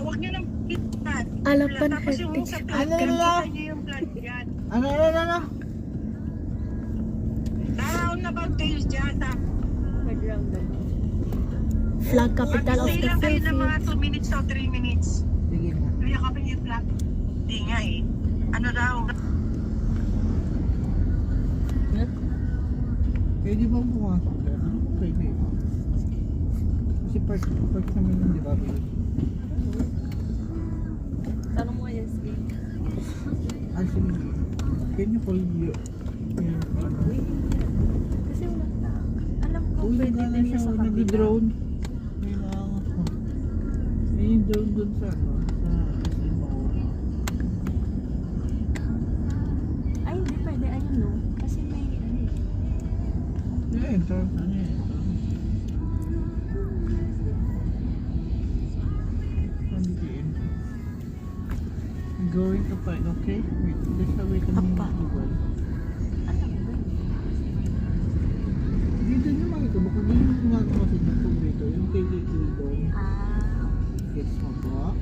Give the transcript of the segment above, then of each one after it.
wag niyo nang pitan. Alapan Tapos yung heritage sa flag. plan, niyo yung plan yan. Ano? Down na bang tails dyan? Flag capital of Mag-stay the lang kayo ng mga Philippines. 2 minutes o 3 minutes. Sige na. Kaya kami yung flag. Hindi nga eh. Ano daw? Pwede bang pumasok dyan? Pwede. Kasi park namin yun, di ba? Tanong mo yan, Steve. Actually, can you call you? Kasi wala na. Alam ko, Uy, pwede wala din siya. sa kabila. Nag-drone. May naangat ko. May yung drone dun sa ano? Sa SMO. Ay, hindi pwede. Ayun, no? Kasi may ano eh. Yeah, entrance. Ano yun? Going to find, okay? Wait, there's a way to Apa. Google. Ano ba? Dito nyo makita, baka di yung kumagawa kasi ng tubig dito, yung KKK doon. Ah. Gets mo po?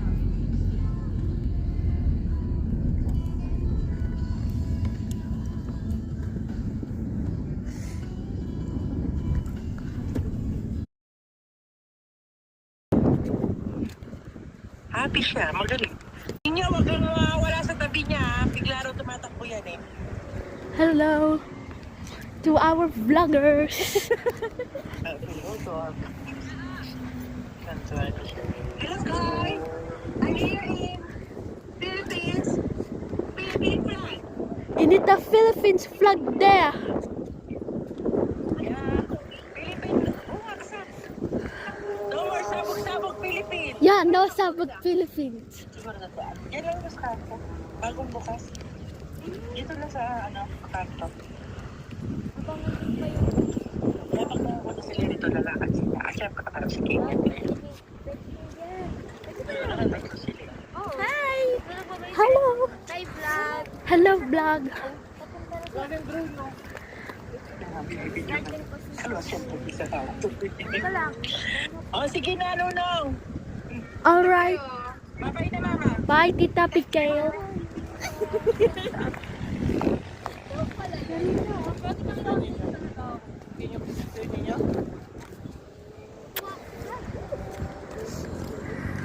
Happy siya, magaling. Hindi niya, wag kang wala sa tabi niya. Bigla raw tumatakbo yan eh. Hello to our vloggers. Hello guys! I'm here in Philippines. Philippine flag. You need the Philippines flag there. Yeah. Philippine. Oh, aksan. No more sabog-sabog Philippines. Yeah, no sabog Philippines. Siguro na saan. Yan lang yung kanto. Bagong bukas. Dito lang sa kanto. Dapat na ako na sila dito lalakad sila. Asya makakarap si Kenya. Hi! Hello! Hi, vlog! Hello vlog! Oh, sige na, Nunong. Alright. Bye-bye na, Mama. Bye, Tita Picael.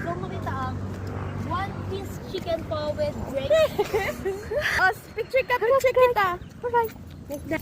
Kung makita ang one piece chicken po with bread. Oh, picture ka kita. Alright. Like that.